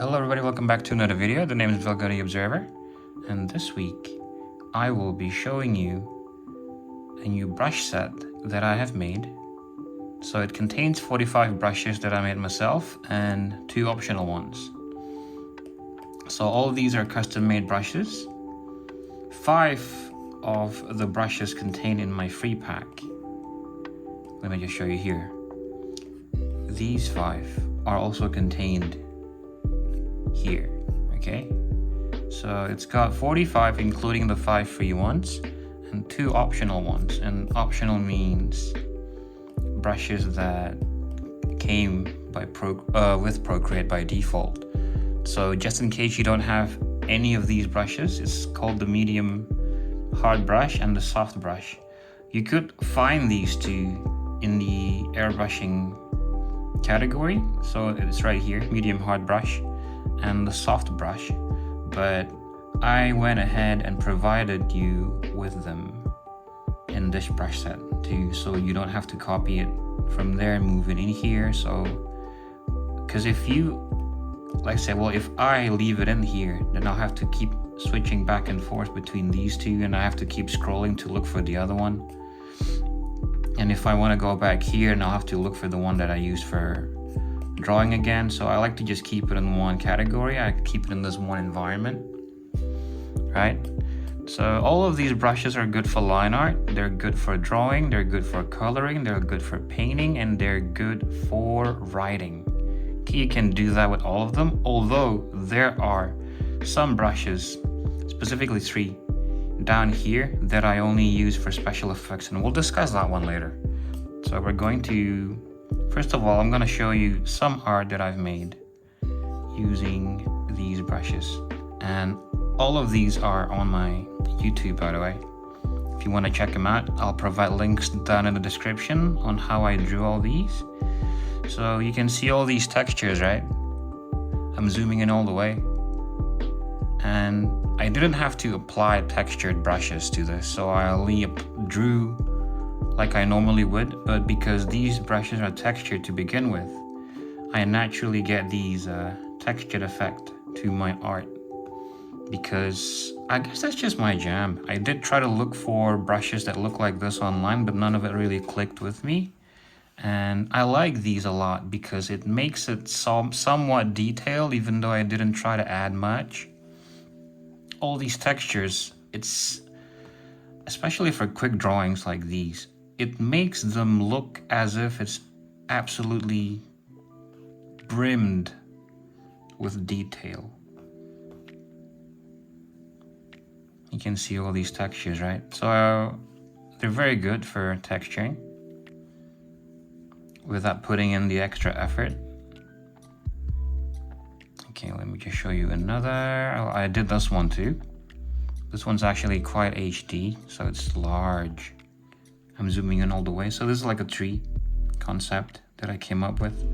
Hello everybody, welcome back to another video. The name is Velga the Observer, and this week I will be showing you a new brush set that I have made. So it contains 45 brushes that I made myself and 2 optional ones. So all these are custom made brushes. 5 of the brushes contained in my free pack. Let me just show you here. These 5 are also contained here, okay? So it's got 45 including the 5 free ones and 2 optional ones, and optional means brushes that came by with Procreate by default. So just in case you don't have any of these brushes, it's called the medium hard brush and the soft brush. You could find these 2 in the airbrushing category, so it's right here, medium hard brush and the soft brush, but I went ahead and provided you with them in this brush set too, so you don't have to copy it from there and move it in here. So because if you, like I said, well, if I leave it in here, then I'll have to keep switching back and forth between these 2, and I have to keep scrolling to look for the other one. And if I want to go back here, and I'll have to look for the one that I used for drawing again. So I like to just keep it in one category. I keep it in this one environment, right? So all of these brushes are good for line art, they're good for drawing, they're good for coloring, they're good for painting, and they're good for writing. You can do that with all of them, although there are some brushes, specifically 3 down here, that I only use for special effects, and we'll discuss that one later. So we're going to, first of all, I'm going to show you some art that I've made using these brushes, and all of these are on my YouTube, by the way. If you want to check them out, I'll provide links down in the description on how I drew all these. So you can see all these textures, right? I'm zooming in all the way, and I didn't have to apply textured brushes to this, so I only drew like I normally would, but because these brushes are textured to begin with, I naturally get these textured effect to my art, because I guess that's just my jam. I did try to look for brushes that look like this online, but none of it really clicked with me. And I like these a lot because it makes it somewhat detailed, even though I didn't try to add much. All these textures, it's especially for quick drawings like these, it makes them look as if it's absolutely brimmed with detail. You can see all these textures, right? So they're very good for texturing without putting in the extra effort. Okay, let me just show you another. I did this one too. This one's actually quite HD, so it's large. I'm zooming in all the way. So this is like a tree concept that I came up with.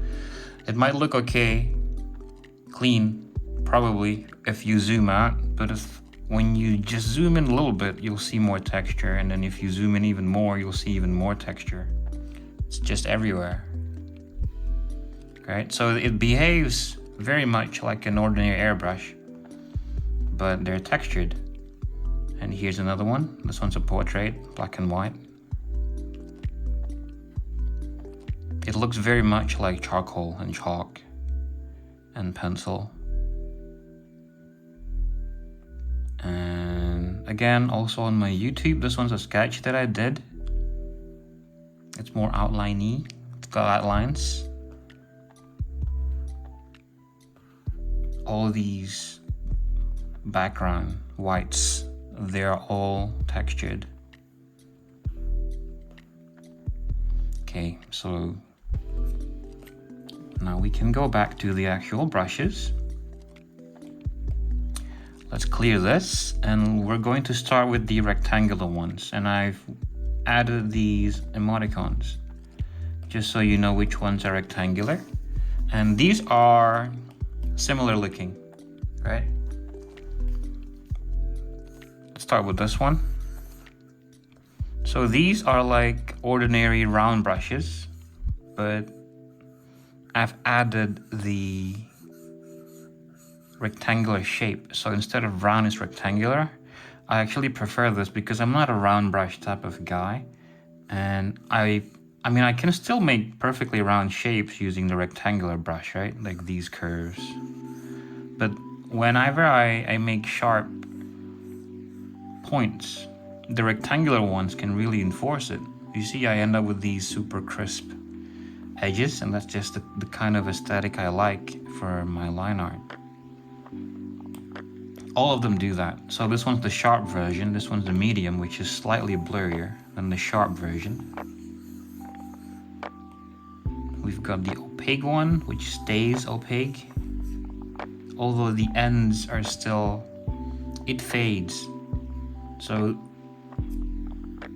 It might look okay, clean, probably, if you zoom out, but when you just zoom in a little bit, you'll see more texture, and then if you zoom in even more, you'll see even more texture. It's just everywhere, right? So it behaves very much like an ordinary airbrush, but they're textured. And here's another one. This one's a portrait, black and white. It looks very much like charcoal and chalk and pencil. And again, also on my YouTube, this one's a sketch that I did. It's more outline-y, it's got outlines. All these background whites, they're all textured. Okay, so now we can go back to the actual brushes. Let's clear this, and we're going to start with the rectangular ones, and I've added these emoticons just so you know which ones are rectangular, and these are similar looking, right? Let's start with this one. So these are like ordinary round brushes, but I've added the rectangular shape. So instead of round, it's rectangular. I actually prefer this because I'm not a round brush type of guy. And I mean, I can still make perfectly round shapes using the rectangular brush, right? Like these curves. But whenever I make sharp points, the rectangular ones can really enforce it. You see, I end up with these super crisp edges, and that's just the kind of aesthetic I like for my line art. All of them do that. So this one's the sharp version, this one's the medium, which is slightly blurrier than the sharp version. We've got the opaque one, which stays opaque, although the ends are still, it fades. So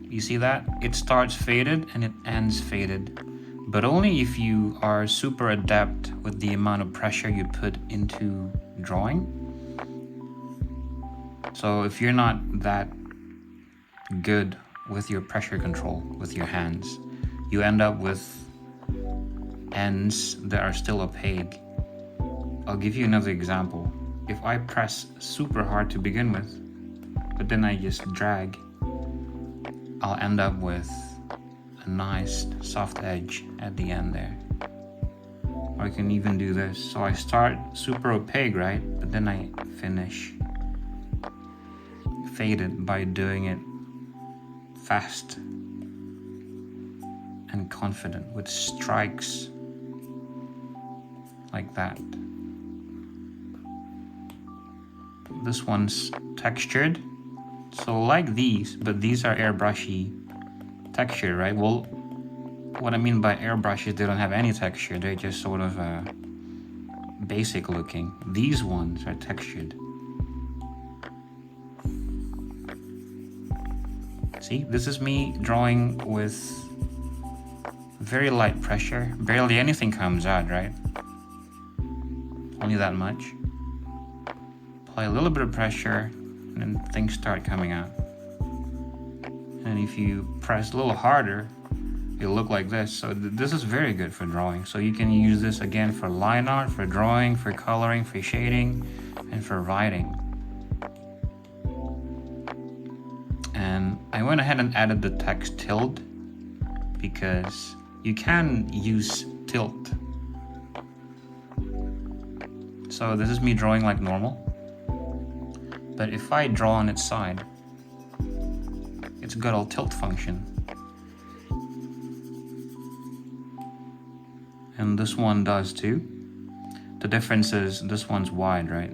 you see that? It starts faded and it ends faded, but only if you are super adept with the amount of pressure you put into drawing. So if you're not that good with your pressure control with your hands, you end up with ends that are still opaque. I'll give you another example. If I press super hard to begin with, but then I just drag, I'll end up with a nice soft edge at the end there. Or I can even do this. So I start super opaque, right? But then I finish faded by doing it fast and confident with strikes like that. This one's textured, so like these, but these are airbrushy texture, right? Well, what I mean by airbrush is they don't have any texture, they're just sort of basic looking. These ones are textured. See, this is me drawing with very light pressure. Barely anything comes out, right? Only that much. Apply a little bit of pressure, and then things start coming out. And if you press a little harder, it'll look like this. So this is very good for drawing. So you can use this again for line art, for drawing, for coloring, for shading, and for writing. And I went ahead and added the text tilt because you can use tilt. So this is me drawing like normal, but if I draw on its side, it's got a tilt function. And this one does too. The difference is this one's wide, right?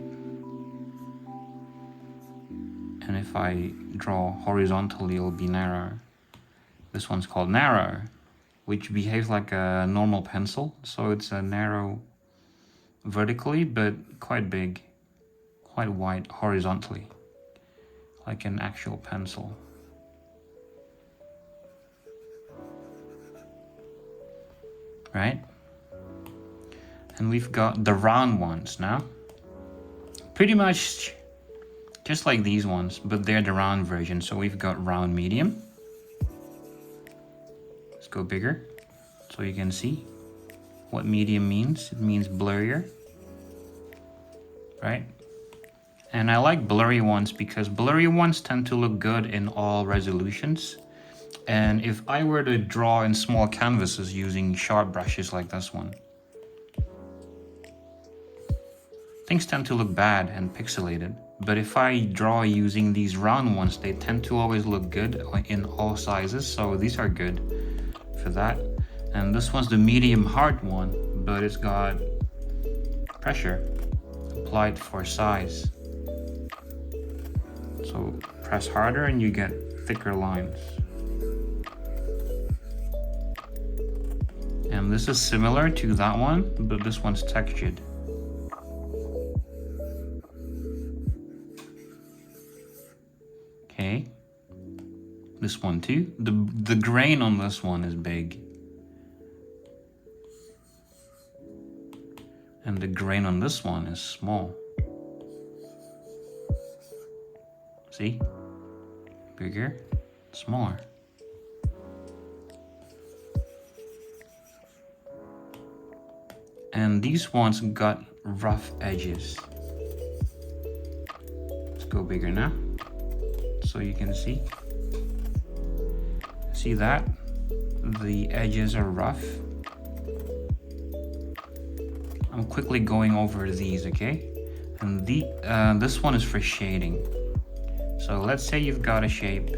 And if I draw horizontally, it'll be narrower. This one's called narrow, which behaves like a normal pencil. So it's a narrow vertically, but quite big, quite wide horizontally, like an actual pencil. Right? And we've got the round ones now. Pretty much just like these ones, but they're the round version. So we've got round medium. Let's go bigger so you can see what medium means. It means blurrier, right? And I like blurry ones because blurry ones tend to look good in all resolutions. And if I were to draw in small canvases using sharp brushes like this one, things tend to look bad and pixelated. But if I draw using these round ones, they tend to always look good in all sizes. So these are good for that. And this one's the medium hard one, but it's got pressure applied for size. So press harder and you get thicker lines. And this is similar to that one, but this one's textured. Okay, this one too. The grain on this one is big. And the grain on this one is small. See? Bigger, smaller. And these ones got rough edges. go bigger now, so you can see. See that? The edges are rough. I'm quickly going over these, okay? And this one is for shading. So let's say you've got a shape.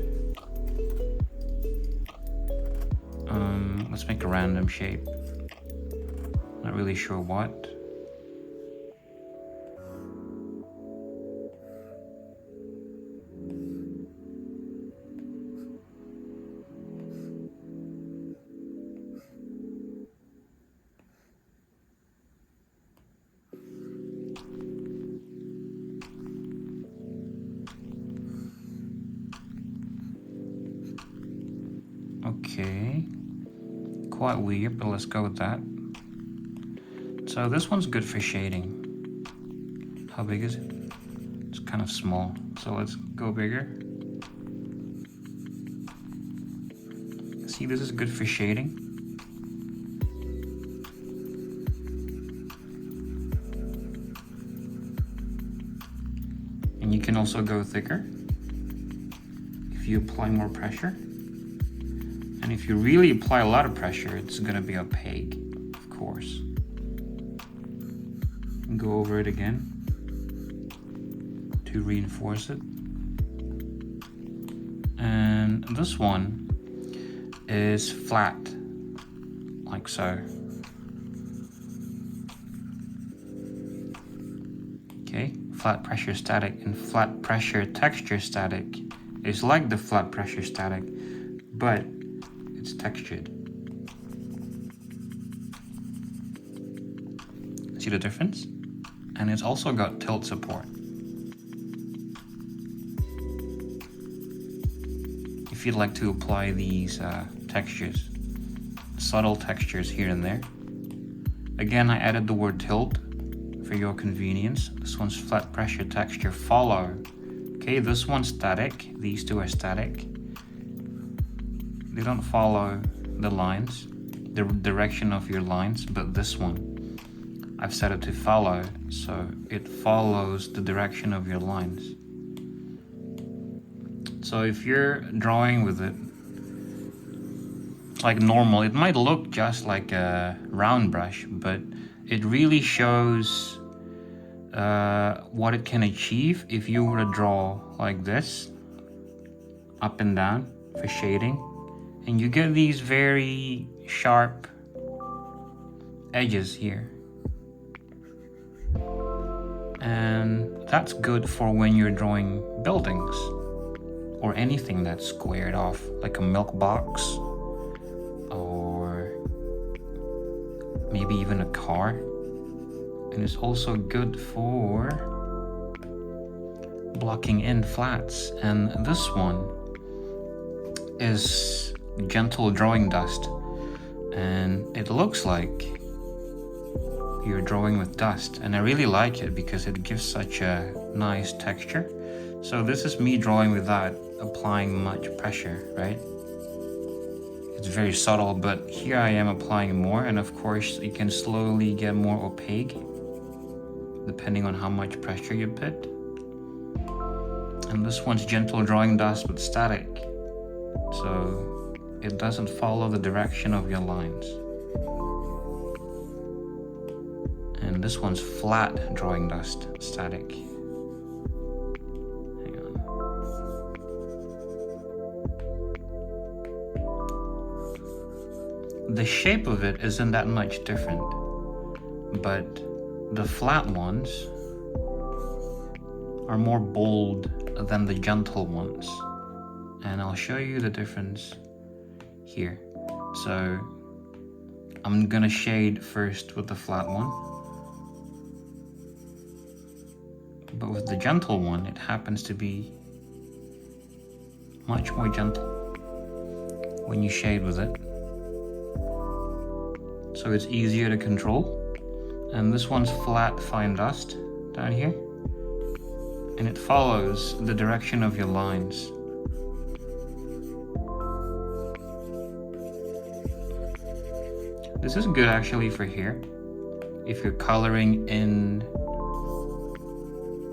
Let's make a random shape. Not really sure what. Okay, quite weird, but let's go with that. So this one's good for shading. How big is it? It's kind of small, so let's go bigger. See, this is good for shading. And you can also go thicker if you apply more pressure. And if you really apply a lot of pressure, it's gonna be opaque, of course. And go over it again to reinforce it. And this one is flat, like so. Okay, flat pressure static and flat pressure texture static is like the flat pressure static, but it's textured. See the difference? And it's also got tilt support. If you'd like to apply these textures, subtle textures here and there. Again, I added the word tilt for your convenience. This one's flat pressure texture follow. Okay, this one's static. These two are static. They don't follow the lines, the direction of your lines, but this one, I've set it to follow, so it follows the direction of your lines. So if you're drawing with it like normal, it might look just like a round brush, but it really shows what it can achieve if you were to draw like this, up and down for shading. And you get these very sharp edges here. And that's good for when you're drawing buildings or anything that's squared off, like a milk box or maybe even a car. And it's also good for blocking in flats. And this one is gentle drawing dust, and it looks like you're drawing with dust, and I really like it because it gives such a nice texture. So this is me drawing without applying much pressure, right? It's very subtle, but here I am applying more, and of course you can slowly get more opaque depending on how much pressure you put. And this one's gentle drawing dust but static, so it doesn't follow the direction of your lines. And this one's flat drawing dust, static. Hang on. The shape of it isn't that much different, but the flat ones are more bold than the gentle ones. And I'll show you the difference here. So I'm gonna shade first with the flat one, but with the gentle one it happens to be much more gentle when you shade with it, so it's easier to control. And this one's flat fine dust down here, and it follows the direction of your lines. This is good actually for here. If you're coloring in,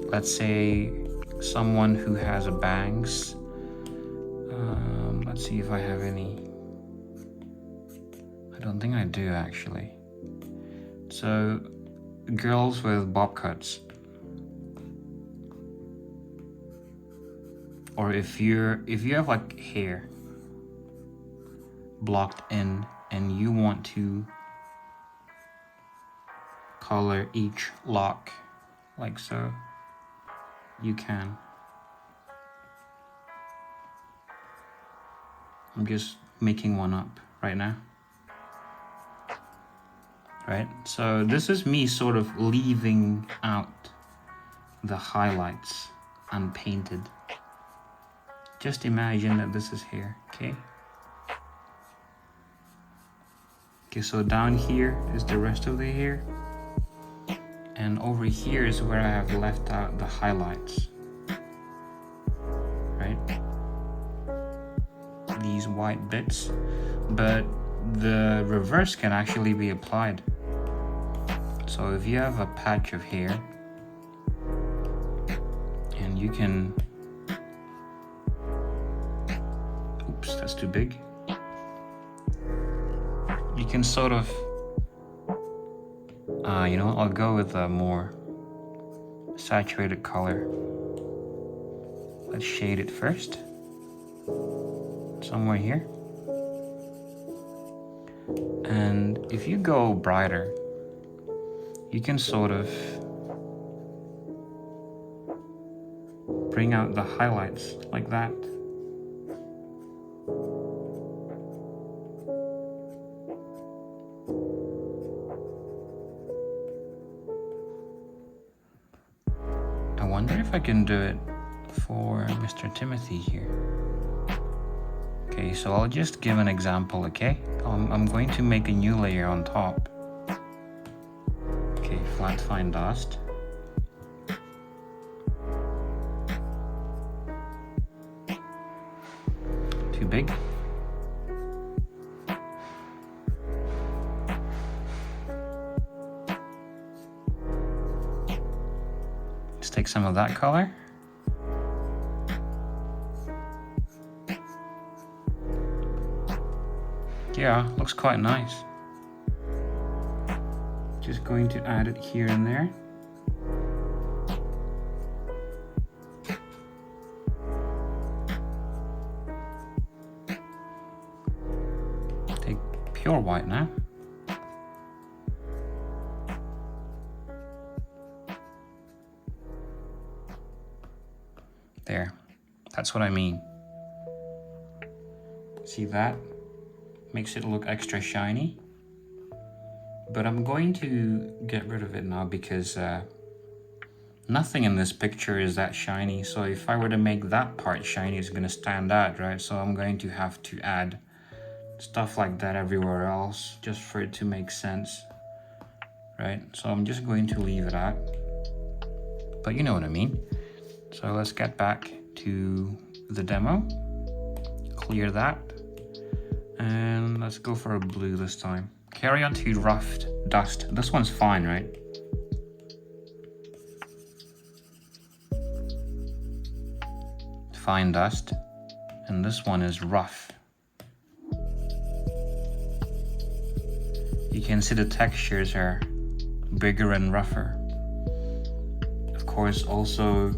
let's say, someone who has a bangs. Let's see if I have any. I don't think I do actually. So girls with bob cuts, or if you have like hair blocked in and you want to color each lock like so, you can. I'm just making one up right now. Right, so this is me sort of leaving out the highlights unpainted. Just imagine that this is hair, okay? Okay, so down here is the rest of the hair. And over here is where I have left out the highlights. Right? These white bits. But the reverse can actually be applied. So if you have a patch of hair and you can, oops, that's too big. You can sort of, you know, I'll go with a more saturated color. Let's shade it first, somewhere here. And if you go brighter, you can sort of bring out the highlights like that. I wonder if I can do it for Mr. Timothy here. Okay, so I'll just give an example, okay? I'm going to make a new layer on top. Okay, flat fine dust. Too big. Let's take some of that color. Yeah, looks quite nice. Just going to add it here and there. Take pure white now. There, that's what I mean. See that? Makes it look extra shiny. But I'm going to get rid of it now because nothing in this picture is that shiny. So if I were to make that part shiny, it's gonna stand out, right? So I'm going to have to add stuff like that everywhere else just for it to make sense, right? So I'm just going to leave it out. But you know what I mean. So let's get back to the demo. Clear that. And let's go for a blue this time. Carry on to rough dust. This one's fine, right? Fine dust. And this one is rough. You can see the textures are bigger and rougher. Of course, also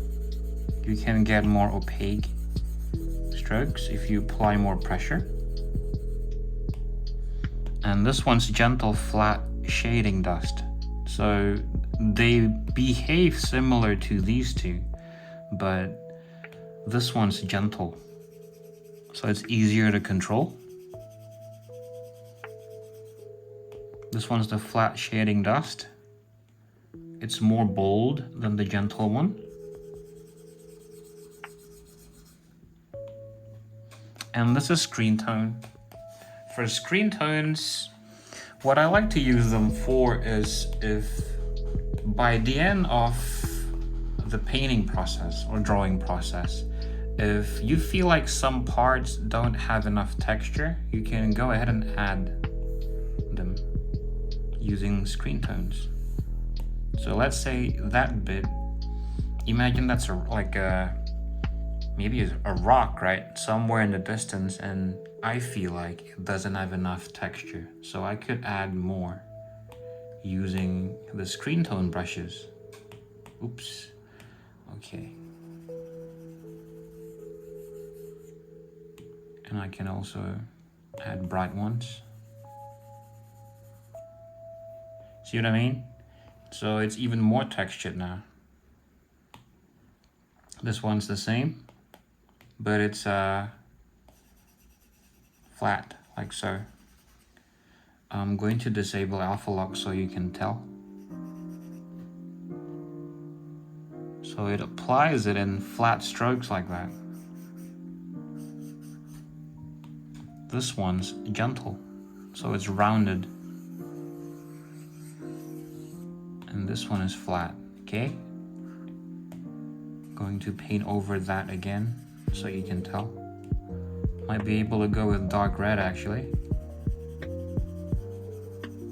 you can get more opaque strokes if you apply more pressure. And this one's gentle flat shading dust. So they behave similar to these two, but this one's gentle. So it's easier to control. This one's the flat shading dust. It's more bold than the gentle one. And this is screen tone. For screen tones, what I like to use them for is if by the end of the painting process or drawing process, if you feel like some parts don't have enough texture, you can go ahead and add them using screen tones. So let's say that bit, imagine that's maybe a rock, right? Somewhere in the distance, and I feel like it doesn't have enough texture. So I could add more using the screen tone brushes. Oops. Okay. And I can also add bright ones. See what I mean? So it's even more textured now. This one's the same, but it's flat, like so. I'm going to disable alpha lock so you can tell. So it applies it in flat strokes like that. This one's gentle, so it's rounded. And this one is flat, okay? Going to paint over that again so you can tell. Might be able to go with dark red actually.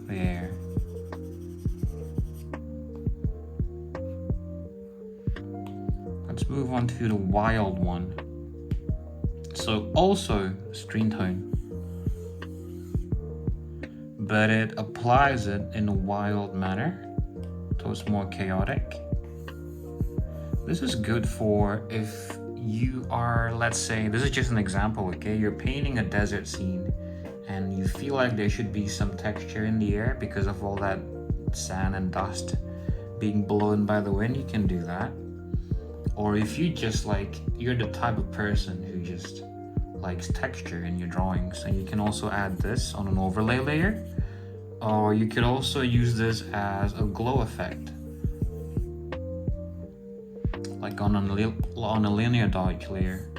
There. Let's move on to the wild one. So also screen tone, but it applies it in a wild manner, so it's more chaotic. This is good for if you are, let's say, this is just an example, okay? You're painting a desert scene and you feel like there should be some texture in the air because of all that sand and dust being blown by the wind, you can do that. Or if you just you're the type of person who just likes texture in your drawings, and you can also add this on an overlay layer, or you could also use this as a glow effect, like on a linear dodge layer.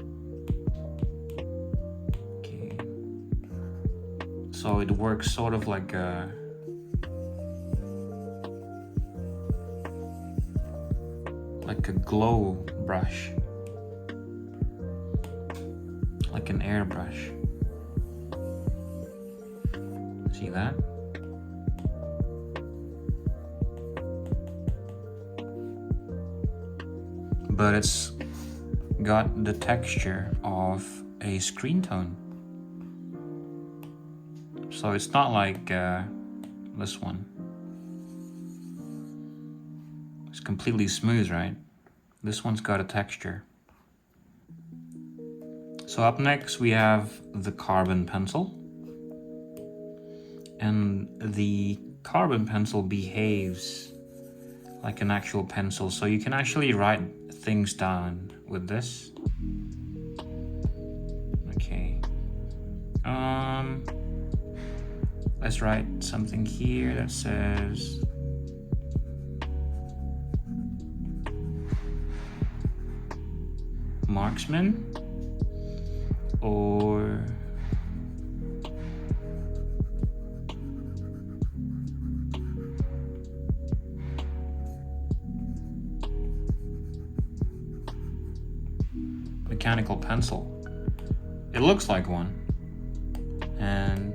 Okay. So it works sort of like a glow brush, like an airbrush. See that? But it's got the texture of a screen tone. So it's not like this one. It's completely smooth, right? This one's got a texture. So up next we have the carbon pencil. And the carbon pencil behaves like an actual pencil, so you can actually write things down with this. Okay. Let's write something here that says marksman, or mechanical pencil. It looks like one. And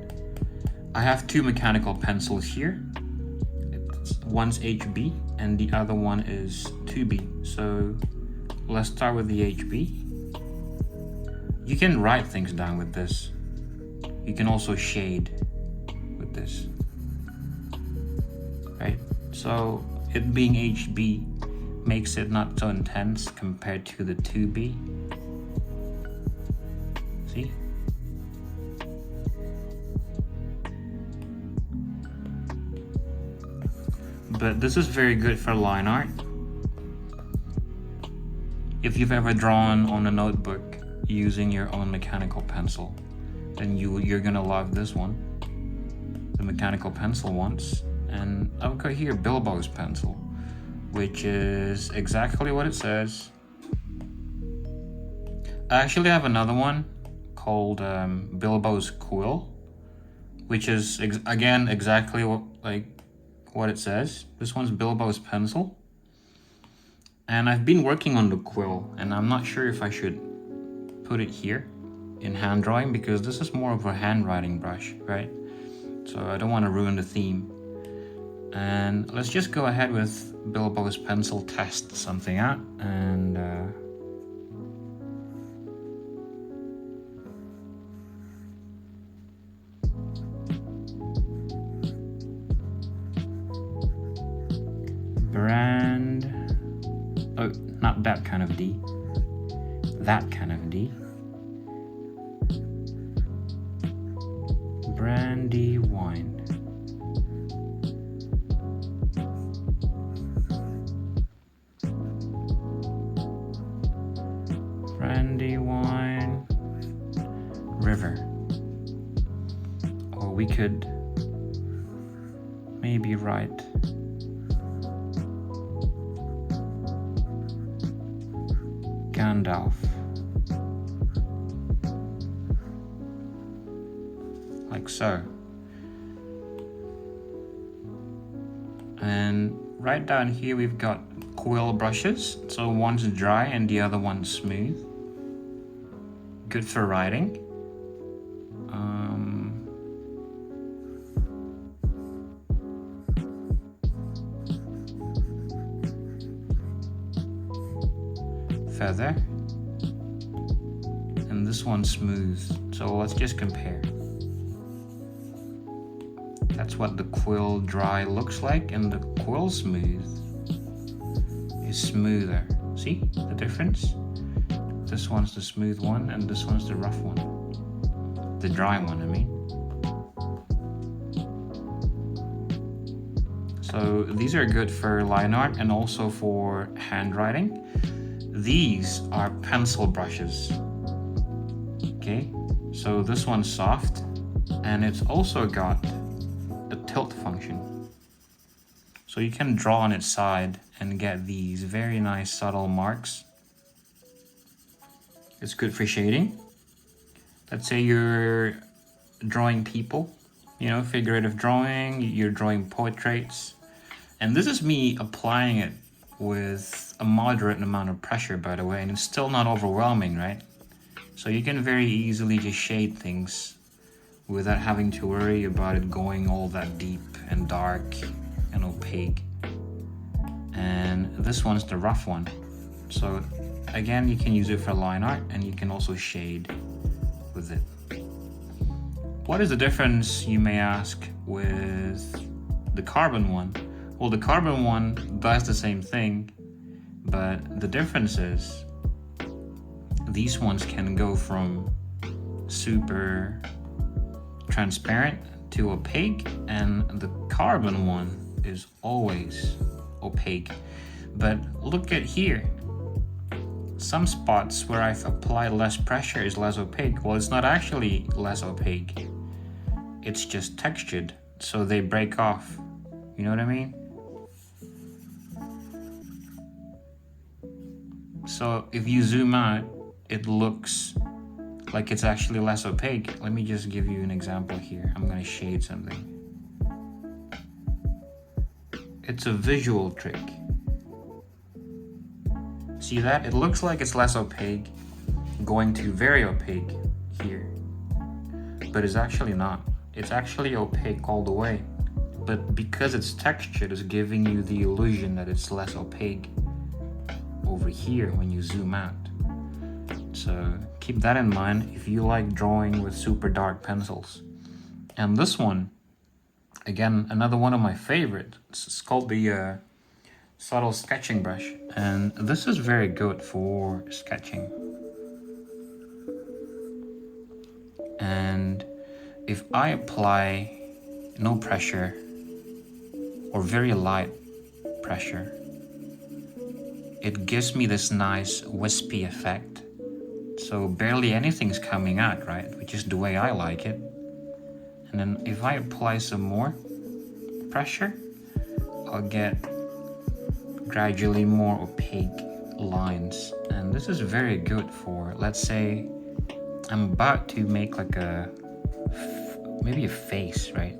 I have two mechanical pencils here. One's HB and the other one is 2B. So let's start with the HB. You can write things down with this. You can also shade with this. Right? So it being HB makes it not so intense compared to the 2B. See? But this is very good for line art. If you've ever drawn on a notebook using your own mechanical pencil, then you're gonna love this one, the mechanical pencil ones. And I've got here Bilbo's pencil, which is exactly what it says. I actually have another one called Bilbo's quill, which is again exactly what it says. This one's Bilbo's pencil. And I've been working on the quill, and I'm not sure if I should put it here in hand drawing, because this is more of a handwriting brush, right? So I don't want to ruin the theme. And let's just go ahead with Bilbo's pencil test something out, and brand, oh, not that kind of D, that kind of D. Brandy wine. Brandy wine river. Or we could maybe write Gandalf. Like so. And right down here we've got quill brushes. So one's dry and the other one's smooth. Good for writing. Feather. And this one's smooth. So let's just compare. That's what the quill dry looks like, and the quill smooth is smoother. See the difference? This one's the smooth one and this one's the rough one. The dry one, I mean. So these are good for line art and also for handwriting. These are pencil brushes. Okay, so this one's soft and it's also got a tilt function. So you can draw on its side and get these very nice subtle marks. It's good for shading. Let's say you're drawing people, you know, figurative drawing, you're drawing portraits. And this is me applying it with a moderate amount of pressure, by the way, and it's still not overwhelming, right? So you can very easily just shade things without having to worry about it going all that deep and dark and opaque. And this one's the rough one. So again, you can use it for line art and you can also shade with it. What is the difference, you may ask, with the carbon one? Well, the carbon one does the same thing, but the difference is these ones can go from super transparent to opaque, and the carbon one is always opaque. But look at here. Some spots where I've applied less pressure is less opaque. Well, it's not actually less opaque. It's just textured, so they break off. You know what I mean? So if you zoom out, it looks like it's actually less opaque. Let me just give you an example here. I'm gonna shade something. It's a visual trick. See that? It looks like it's less opaque, going to very opaque here. But it's actually not. It's actually opaque all the way. But because it's textured, it's giving you the illusion that it's less opaque over here when you zoom out. So keep that in mind if you like drawing with super dark pencils. And this one, again, another one of my favorites. It's called the subtle sketching brush, and this is very good for sketching. And if I apply no pressure or very light pressure, it gives me this nice wispy effect. So barely anything's coming out, right? Which is the way I like it. And then if I apply some more pressure, I'll get gradually more opaque lines. And this is very good for, let's say I'm about to make like maybe a face, right?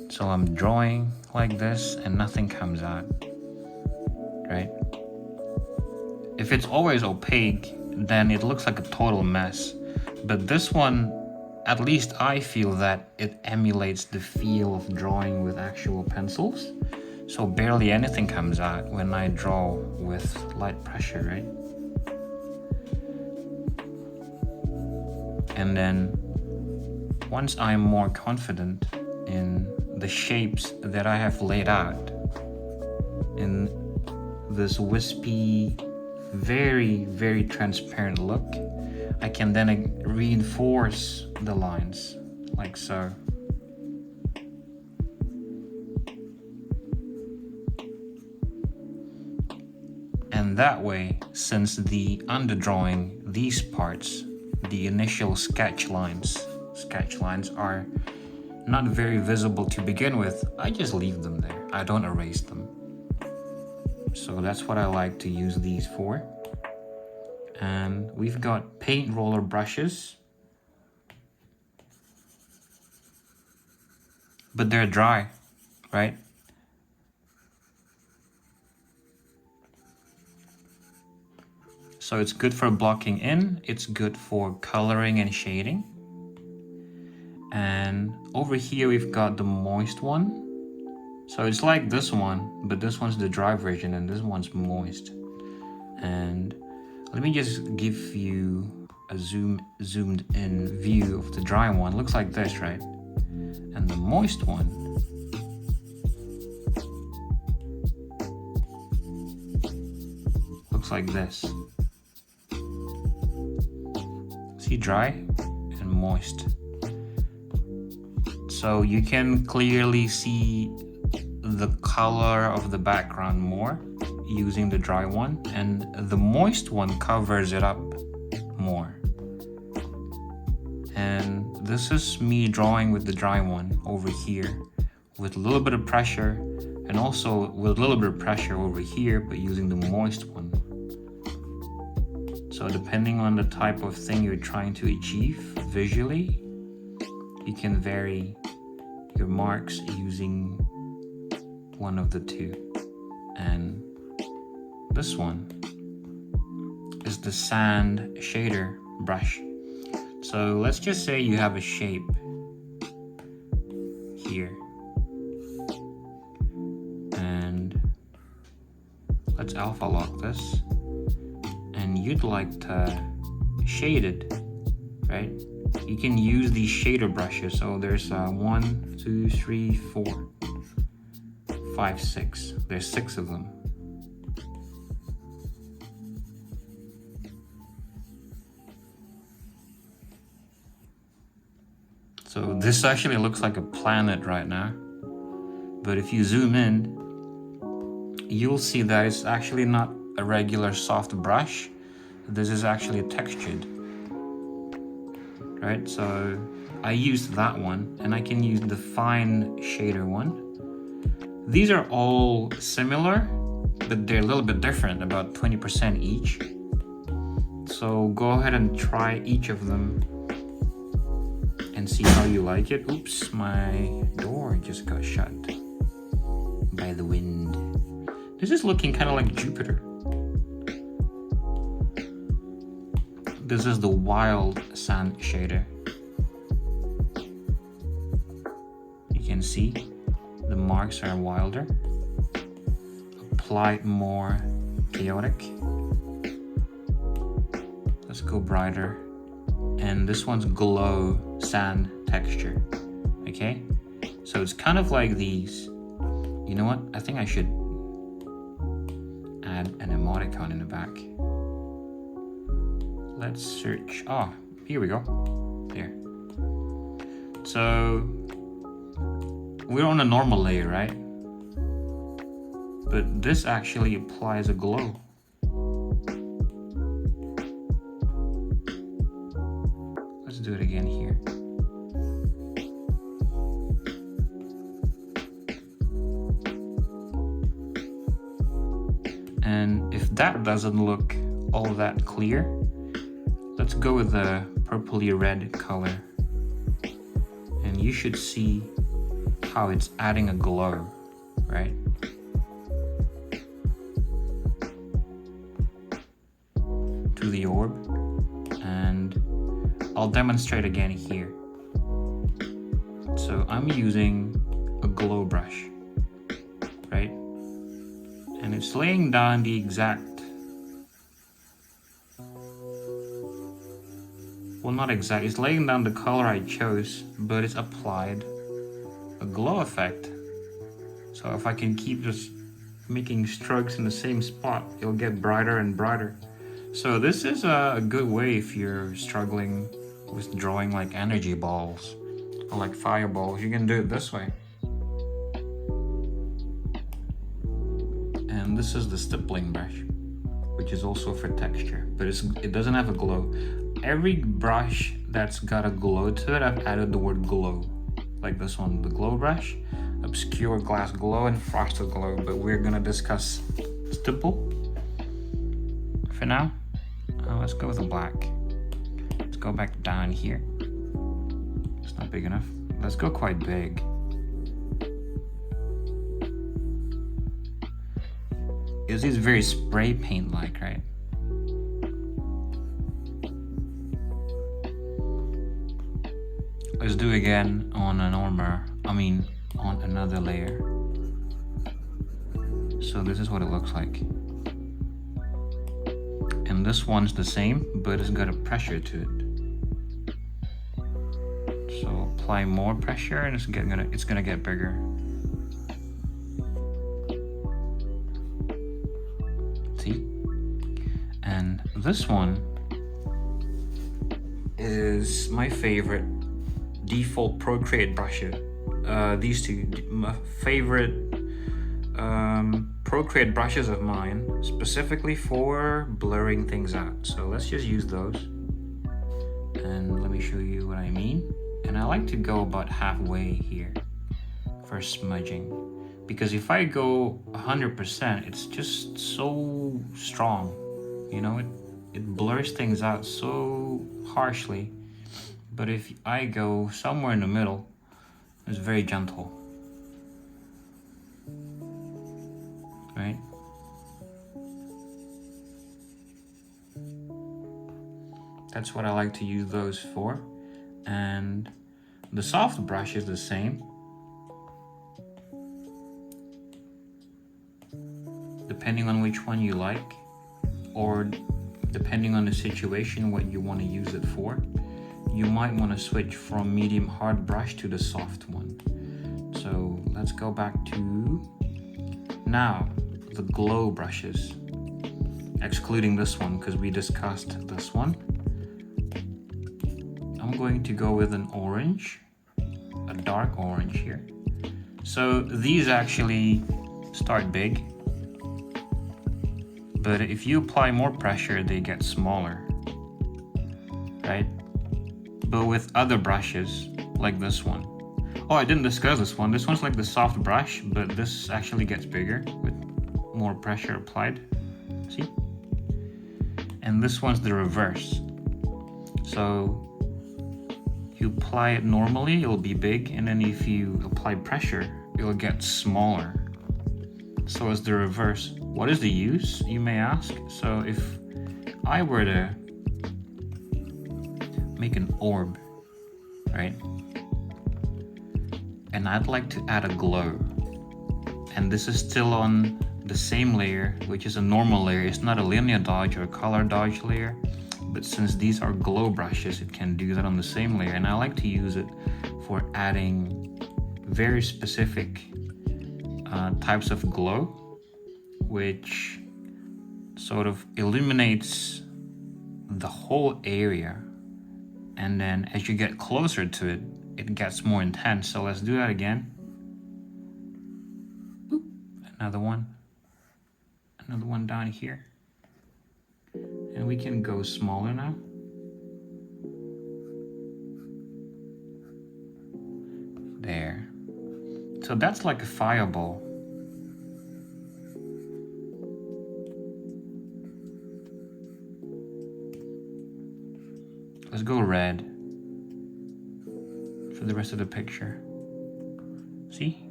So I'm drawing like this and nothing comes out, right? If it's always opaque, then it looks like a total mess. But this one, at least I feel that it emulates the feel of drawing with actual pencils. So barely anything comes out when I draw with light pressure, right? And then once I'm more confident in the shapes that I have laid out in this wispy, very, very transparent look, I can then reinforce the lines like so. And that way, since the underdrawing, these parts, the initial sketch lines are not very visible to begin with, I just leave them there. I don't erase them. So that's what I like to use these for. And we've got paint roller brushes, but they're dry, right? So it's good for blocking in, it's good for coloring and shading. And over here we've got the moist one. So it's like this one, but this one's the dry version and this one's moist. And let me just give you a zoomed in view of the dry one. Looks like this, right? And the moist one looks like this. See, dry and moist. So you can clearly see the color of the background more using the dry one, and the moist one covers it up more. And this is me drawing with the dry one over here with a little bit of pressure, and also with a little bit of pressure over here, but using the moist one. So depending on the type of thing you're trying to achieve visually, you can vary your marks using one of the two. And this one is the sand shader brush. So let's just say you have a shape here, and let's alpha lock this, and you'd like to shade it, right? You can use these shader brushes. So there's 1, 2, 3, 4, 5, 6. There's 6 of them. So this actually looks like a planet right now, but if you zoom in, you'll see that it's actually not a regular soft brush. This is actually textured, right? So I used that one, and I can use the fine shader one. These are all similar, but they're a little bit different, about 20% each. So go ahead and try each of them and see how you like it. Oops, my door just got shut by the wind. This is looking kind of like Jupiter. This is the wild sand shader. You can see the marks are wilder, applied more chaotic. Let's go brighter. And this one's glow sand texture. Okay, so it's kind of like these. You know what? I think I should add an emoticon in the back. Let's search. Oh, here we go. There. So we're on a normal layer, right? But this actually applies a glow. Let's do it again here. And if that doesn't look all that clear, let's go with the purpley red color. And you should see how it's adding a glow, right? To the orb. And I'll demonstrate again here. So I'm using a glow brush, right? And it's laying down the exact, well, not exact, it's laying down the color I chose, but it's applied a glow effect. So if I can keep just making strokes in the same spot, it'll get brighter and brighter. So this is a good way if you're struggling with drawing like energy balls or like fireballs. You can do it this way. And this is the stippling brush, which is also for texture, but it doesn't have a glow. Every brush that's got a glow to it, I've added the word glow. Like this one, the glow brush, obscure glass glow and frosted glow, but we're gonna discuss stipple for now. Let's go with the black. Let's go back down here. It's not big enough. Let's go quite big. This is very spray paint like, right? Let's do again on an armor, on another layer. So this is what it looks like. And this one's the same, but it's got a pressure to it. So apply more pressure and it's gonna get bigger. See? And this one is my favorite default Procreate brushes. These two, my favorite Procreate brushes of mine, specifically for blurring things out. So let's just use those. And let me show you what I mean. And I like to go about halfway here for smudging. Because if I go 100%, it's just so strong. You know, it blurs things out so harshly. But if I go somewhere in the middle, it's very gentle. Right? That's what I like to use those for. And the soft brush is the same. Depending on which one you like, or depending on the situation, what you want to use it for. You might want to switch from medium hard brush to the soft one. So let's go back to now the glow brushes, excluding this one because we discussed this one. I'm going to go with an orange, a dark orange here. So these actually start big, but if you apply more pressure, they get smaller, right? But with other brushes, like this one. Oh, I didn't discuss this one. This one's like the soft brush, but this actually gets bigger with more pressure applied. See? And this one's the reverse. So you apply it normally, it'll be big, and then if you apply pressure, it'll get smaller. So it's the reverse. What is the use, you may ask? So if I were to make an orb, right? And I'd like to add a glow. And this is still on the same layer, which is a normal layer. It's not a linear dodge or a color dodge layer. But since these are glow brushes, it can do that on the same layer. And I like to use it for adding very specific types of glow, which sort of illuminates the whole area. And then as you get closer to it, it gets more intense. So let's do that again. Boop. Another one down here. And we can go smaller now. There. So that's like a fireball. Let's go red for the rest of the picture. See?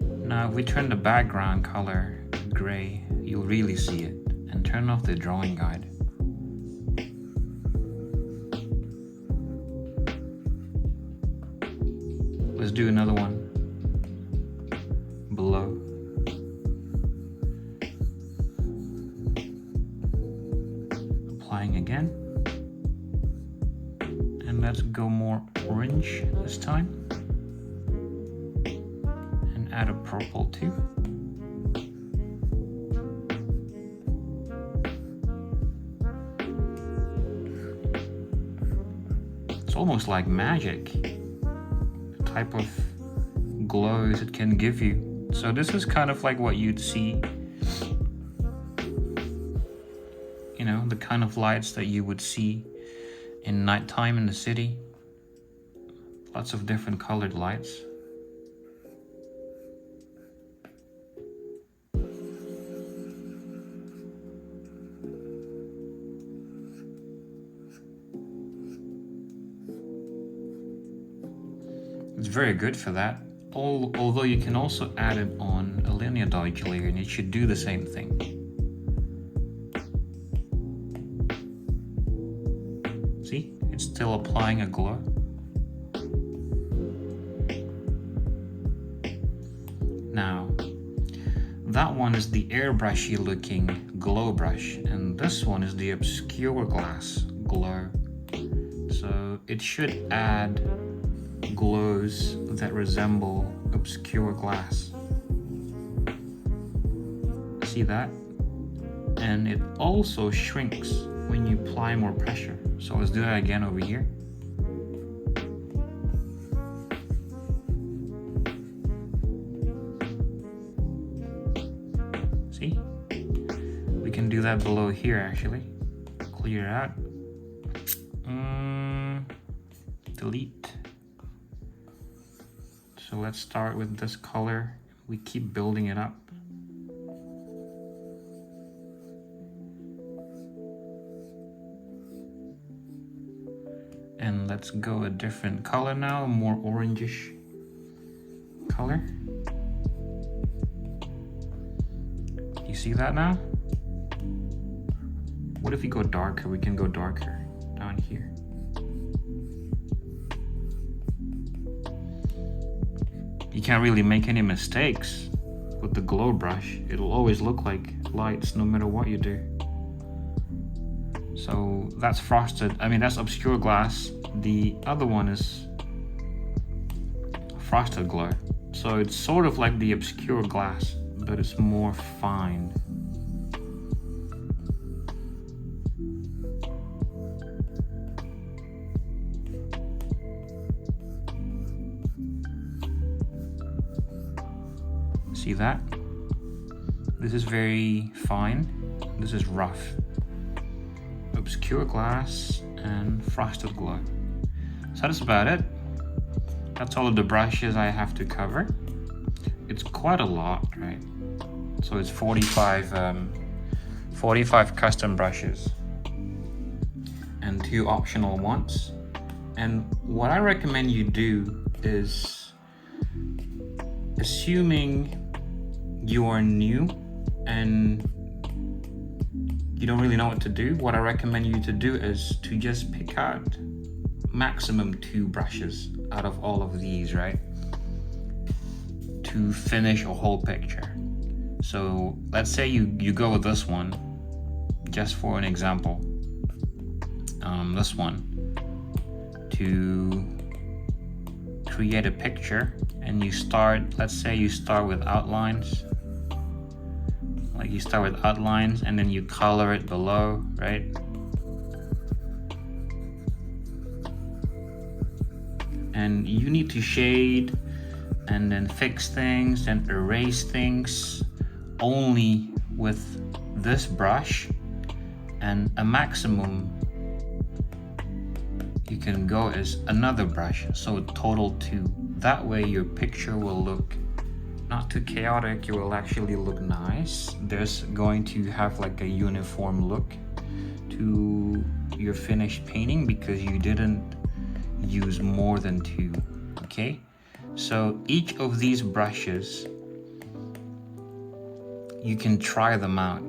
Now if we turn the background color gray, you'll really see it. And turn off the drawing guide. Let's do another one below. applying again. And let's go more orange this time. And add a purple too. It's almost like magic, the type of glows it can give you. So this is kind of like what you'd see, you know, the kind of lights that you would see in nighttime in the city. Lots of different colored lights. It's very good for that. Although you can also add it on a linear dodge layer and it should do the same thing. See, it's still applying a glow. Now, that one is the airbrushy looking glow brush, and this one is the obscure glass glow. So it should add glows that resemble obscure glass. See that? And it also shrinks when you apply more pressure. So let's do that again over here. See? We can do that below here actually. Clear it out. Delete. So let's start with this color. We keep building it up. And let's go a different color now, a more orangish color. You see that now? What if we go darker? We can go darker down here. You can't really make any mistakes with the glow brush. It'll always look like lights no matter what you do. So that's frosted, that's obscure glass. The other one is frosted glow. So it's sort of like the obscure glass, but it's more fine. See that? This is very fine. This is rough. Obscure glass and frosted glow. So that's about it. That's all of the brushes I have to cover. It's quite a lot, right? So it's 45 custom brushes and 2 optional ones. And what I recommend you do is, assuming you are new and you don't really know what to do, what I recommend you to do is to just pick out maximum 2 brushes out of all of these, right? To finish a whole picture. So let's say you go with this one, just for an example. This one, to create a picture, and you start, let's say you start with outlines. Like you start with outlines and then you color it below, right? And you need to shade and then fix things and erase things only with this brush, and a maximum you can go is another brush, so a total 2. That way your picture will look not too chaotic, it will actually look nice. There's going to have like a uniform look to your finished painting because you didn't use more than 2, okay? So each of these brushes, you can try them out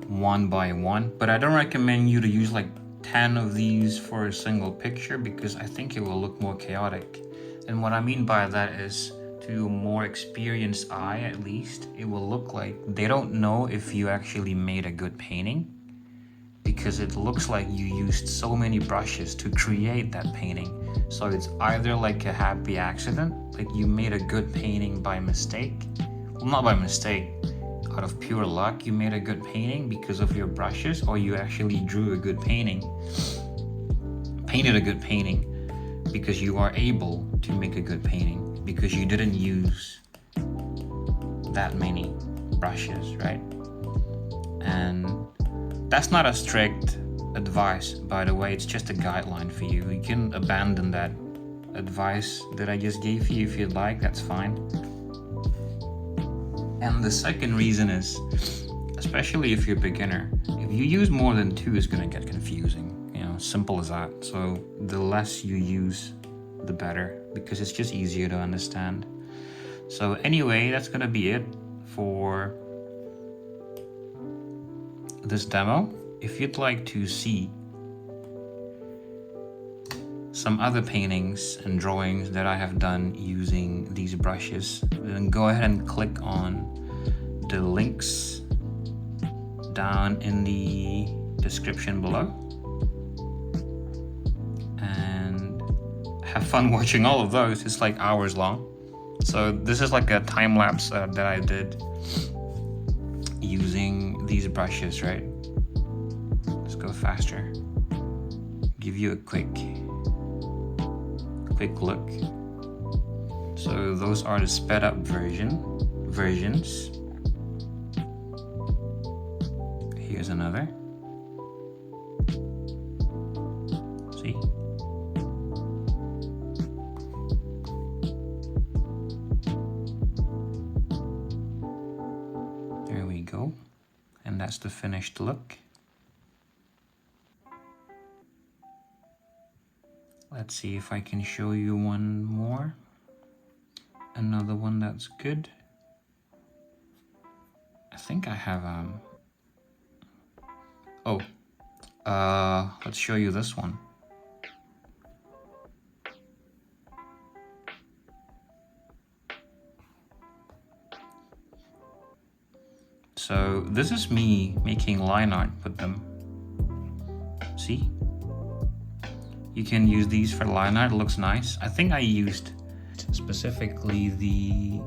one by one, but I don't recommend you to use like 10 of these for a single picture because I think it will look more chaotic. And what I mean by that is, to a more experienced eye at least, it will look like they don't know if you actually made a good painting, because because it looks like you used so many brushes to create that painting. So it's either like a happy accident, like you made a good painting by mistake. Well, not by mistake, out of pure luck, you made a good painting because of your brushes, or you actually drew a good painting, painted a good painting because you are able to make a good painting because you didn't use that many brushes, right? And that's not a strict advice, by the way, it's just a guideline for you. You can abandon that advice that I just gave you if you'd like, that's fine. And the second reason is, especially if you're a beginner, if you use more than two, it's gonna get confusing, you know, simple as that. So the less you use, the better, because it's just easier to understand. So anyway, that's gonna be it for this demo. If you'd like to see some other paintings and drawings that I have done using these brushes, then go ahead and click on the links down in the description below and have fun watching all of those. It's like hours long. So this is like a time lapse that I did using these brushes, right? Let's go faster. Give you a quick look. So those are the sped up versions. Here's another. See? There we go. And that's the finished look. Let's see if I can show you one more. Another one that's good. I think I have let's show you this one. So this is me making line art with them. See? You can use these for line art, it looks nice. I think I used specifically the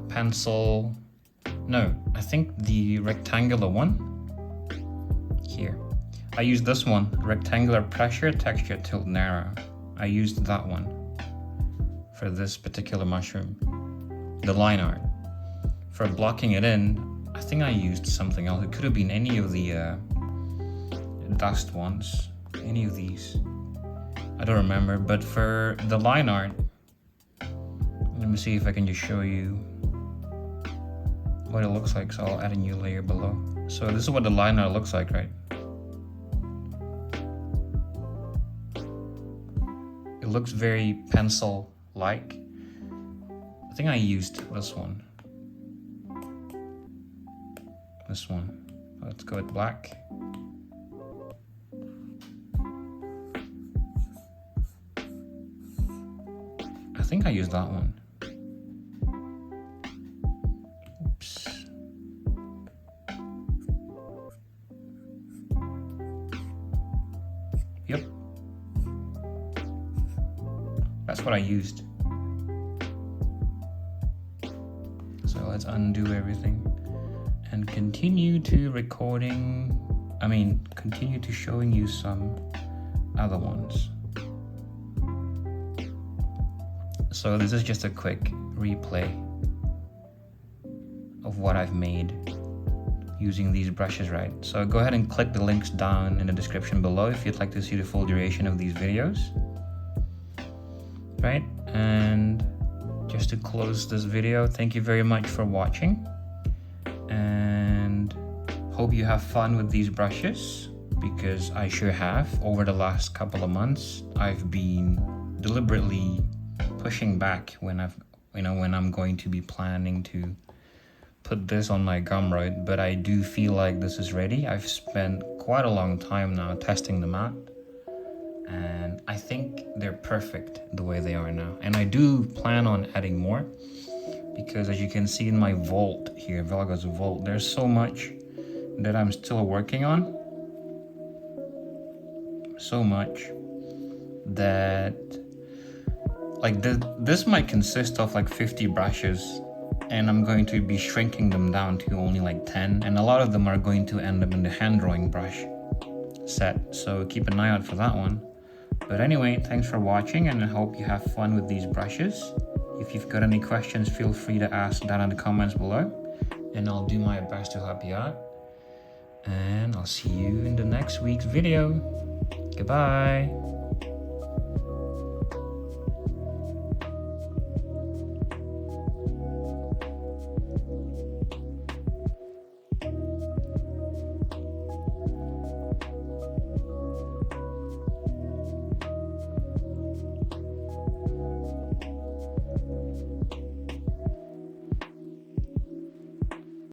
pencil, no, I think the rectangular one. Here. I used this one, rectangular pressure, texture, tilt, narrow. I used that one for this particular mushroom, the line art. For blocking it in, I think I used something else. It could have been any of the dust ones, any of these. I don't remember, but for the line art, let me see if I can just show you what it looks like. So I'll add a new layer below. So this is what the line art looks like, right? It looks very pencil-like. I think I used this one. This one. Let's go with black. I think I used that one. Oops. Yep. That's what I used. So let's undo everything and continue to continue to showing you some other ones. So this is just a quick replay of what I've made using these brushes, right? So go ahead and click the links down in the description below if you'd like to see the full duration of these videos, right? And just to close this video, thank you very much for watching, and hope you have fun with these brushes, because I sure have. Over the last couple of months, I've been deliberately pushing back when I'm going to be planning to put this on my Gumroad, but I do feel like this is ready. I've spent quite a long time now testing them out, and I think they're perfect the way they are now. And I do plan on adding more, because as you can see in my vault here, Velga's vault, there's so much that I'm still working on. so much that like this might consist of like 50 brushes, and I'm going to be shrinking them down to only like 10, and a lot of them are going to end up in the hand drawing brush set, so keep an eye out for that one. But anyway, thanks for watching, and I hope you have fun with these brushes. If you've got any questions, feel free to ask down in the comments below, and I'll do my best to help you out. And I'll see you in the next week's video. Goodbye.